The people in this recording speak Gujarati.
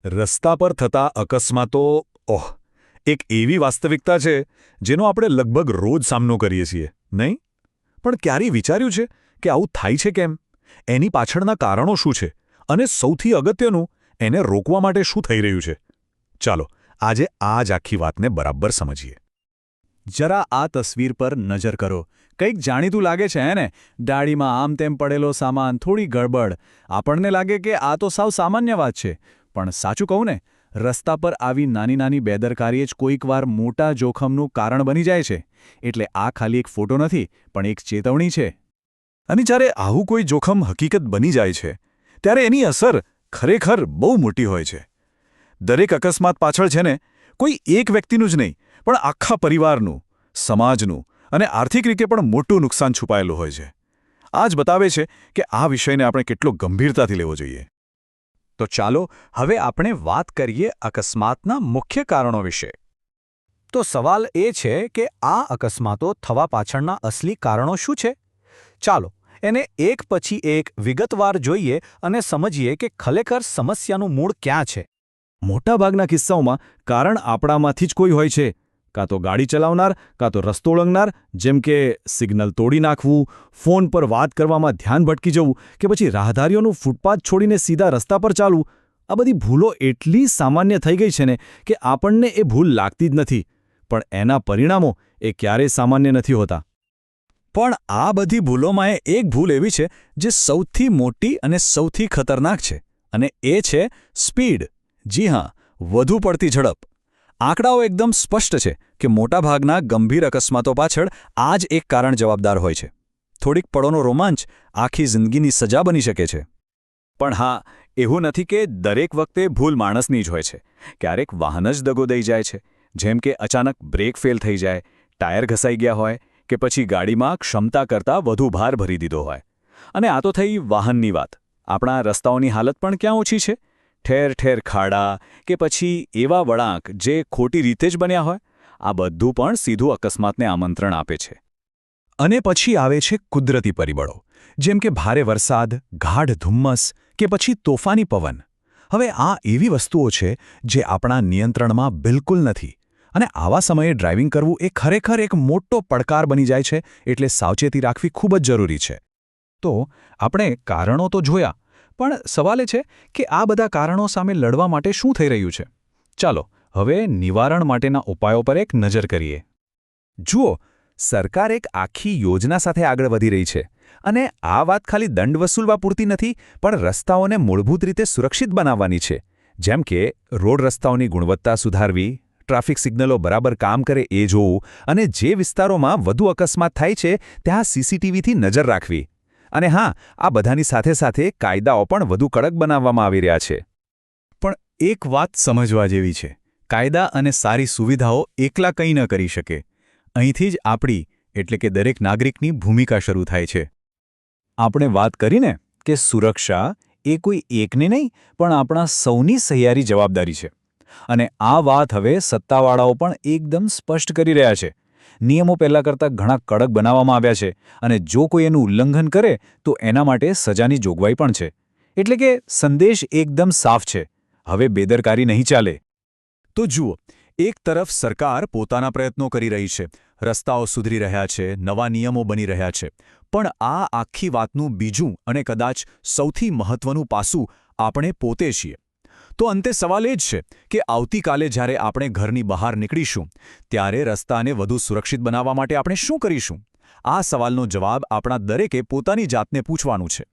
રસ્તા પર થતા અકસ્માતો એક એવી વાસ્તવિકતા છે જેનો આપણે લગભગ રોજ સામનો કરીએ છીએ, નહીં? પણ ક્યારેય વિચાર્યું છે કે આવું થાય છે કેમ? એની પાછળના કારણો શું છે? અને સૌથી અગત્યનું, એને રોકવા માટે શું થઈ રહ્યું છે? ચાલો આજે આ જ આખી વાતને બરાબર સમજીએ. જરા આ તસવીર પર નજર કરો. કંઈક જાણીતું લાગે છે ને? ડાળીમાં આમ તેમ પડેલો સામાન, થોડી ગડબડ. આપણને લાગે કે આ તો સાવ સામાન્ય વાત છે. પણ સાચું કહું ને, રસ્તા પર આવી નાની નાની બેદરકારી જ કોઈકવાર મોટા જોખમનું કારણ બની જાય છે. એટલે આ ખાલી એક ફોટો નથી, પણ એક ચેતવણી છે. અને જ્યારે આવું કોઈ જોખમ હકીકત બની જાય છે, ત્યારે એની અસર ખરેખર બહુ મોટી હોય છે. દરેક અકસ્માત પાછળ છે ને, કોઈ એક વ્યક્તિનું જ નહીં, પણ આખા પરિવારનું, સમાજનું અને આર્થિક રીતે પણ મોટું નુકસાન છુપાયેલું હોય છે. આ જ બતાવે છે કે આ વિષયને આપણે કેટલો ગંભીરતાથી લેવો જોઈએ. તો ચાલો હવે આપણે વાત કરીએ અકસ્માતના મુખ્ય કારણો વિશે. તો સવાલ એ છે કે આ અકસ્માતો થવા પાછળના અસલી કારણો શું છે? ચાલો એને એક પછી એક વિગતવાર જોઈએ અને સમજીએ કે ખરેખર સમસ્યાનું મૂળ ક્યાં છે. મોટાભાગના કિસ્સાઓમાં કારણ આપણામાંથી જ કોઈ હોય છે. કાં તો ગાડી ચલાવનાર, કાં તો રસ્તો ઓળંગનાર, જેમ કે સિગ્નલ તોડી નાખવું, ફોન પર વાત કરવામાં ધ્યાન ભટકી જવું, કે પછી રાહદારીઓનું ફૂટપાથ છોડીને સીધા રસ્તા પર ચાલવું. આ બધી ભૂલો એટલી સામાન્ય થઈ ગઈ છે ને કે આપણને એ ભૂલ લાગતી જ નથી, પણ એના પરિણામો એ ક્યારેય સામાન્ય નથી હોતા. પણ આ બધી ભૂલોમાં એક ભૂલ એવી છે જે સૌથી મોટી અને સૌથી ખતરનાક છે, અને એ છે સ્પીડ. જી હા, વધુ પડતી ઝડપ. આંકડાઓ એકદમ સ્પષ્ટ છે કે મોટાભાગના ગંભીર અકસ્માતો પાછળ આ જ એક કારણ જવાબદાર હોય છે. થોડીક પળોનો રોમાંચ આખી જિંદગીની સજા બની શકે છે. પણ હા, એવું નથી કે દરેક વખતે ભૂલ માણસની જ હોય છે. ક્યારેક વાહન જ દગો દઈ જાય છે, જેમ કે અચાનક બ્રેક ફેલ થઈ જાય, ટાયર ઘસાઈ ગયા હોય, કે પછી ગાડીમાં ક્ષમતા કરતાં વધુ ભાર ભરી દીધો હોય. અને આ તો થઈ વાહનની વાત. આપણા રસ્તાઓની હાલત પણ ક્યાં ઓછી છે? ઠેર ઠેર ખાડા, કે પછી એવા વળાંક જે ખોટી રીતે જ બન્યા હોય. આ બધું પણ સીધું અકસ્માતને આમંત્રણ આપે છે. અને પછી આવે છે કુદરતી પરિબળો, જેમ કે ભારે વરસાદ, ગાઢ ધુમ્મસ, કે પછી તોફાની પવન. હવે આ એવી વસ્તુઓ છે જે આપણા નિયંત્રણમાં બિલકુલ નથી, અને આવા સમયે ડ્રાઇવિંગ કરવું એ ખરેખર એક મોટો પડકાર બની જાય છે. એટલે સાવચેતી રાખવી ખૂબ જ જરૂરી છે. તો આપણે કારણો તો જોયા, પણ સવાલ એ છે કે આ બધા કારણો સામે લડવા માટે શું થઈ રહ્યું છે? ચાલો હવે નિવારણ માટેના ઉપાયો પર એક નજર કરીએ. જુઓ, સરકાર એક આખી યોજના સાથે આગળ વધી રહી છે. અને આ વાત ખાલી દંડ વસૂલવા પૂરતી નથી, પણ રસ્તાઓને મૂળભૂત રીતે સુરક્ષિત બનાવવાની છે. જેમ કે રોડ રસ્તાઓની ગુણવત્તા સુધારવી, ટ્રાફિક સિગ્નલો બરાબર કામ કરે એ જોવું, અને જે વિસ્તારોમાં વધુ અકસ્માત થાય છે ત્યાં સીસીટીવીથી નજર રાખવી. અને હા, આ બધાની સાથે સાથે કાયદાઓ પણ વધુ કડક બનાવવામાં આવી રહ્યા છે. પણ એક વાત સમજવા જેવી છે. કાયદા અને સારી સુવિધાઓ એકલા કંઈ ન કરી શકે. અહીંથી જ આપણી, એટલે કે દરેક નાગરિકની ભૂમિકા શરૂ થાય છે. આપણે વાત કરીને કે સુરક્ષા એ કોઈ એકને નહીં, પણ આપણા સૌની સહિયારી જવાબદારી છે. અને આ વાત હવે સત્તાવાળાઓ પણ એકદમ સ્પષ્ટ કરી રહ્યા છે. નિયમો પહેલાં કરતાં ઘણા કડક બનાવવામાં આવ્યા છે, અને જો કોઈ એનું ઉલ્લંઘન કરે તો એના માટે સજાની જોગવાઈ પણ છે. એટલે કે સંદેશ એકદમ સાફ છે. હવે બેદરકારી નહીં ચાલે. તો જુઓ, એક તરફ સરકાર પોતાના પ્રયત્નો કરી રહી છે, રસ્તાઓ સુધરી રહ્યા છે, નવા નિયમો બની રહ્યા છે. પણ આ આખી વાતનું બીજું અને કદાચ સૌથી મહત્વનું પાસું આપણે પોતે છીએ. તો અંતે સવાલ એ જ છે કે આવતીકાલે જ્યારે આપણે ઘરની બહાર નીકળીશું, ત્યારે રસ્તાને વધુ સુરક્ષિત બનાવવા માટે આપણે શું કરીશું? આ સવાલનો જવાબ આપણા દરેકે પોતાની જાતને પૂછવાનું છે.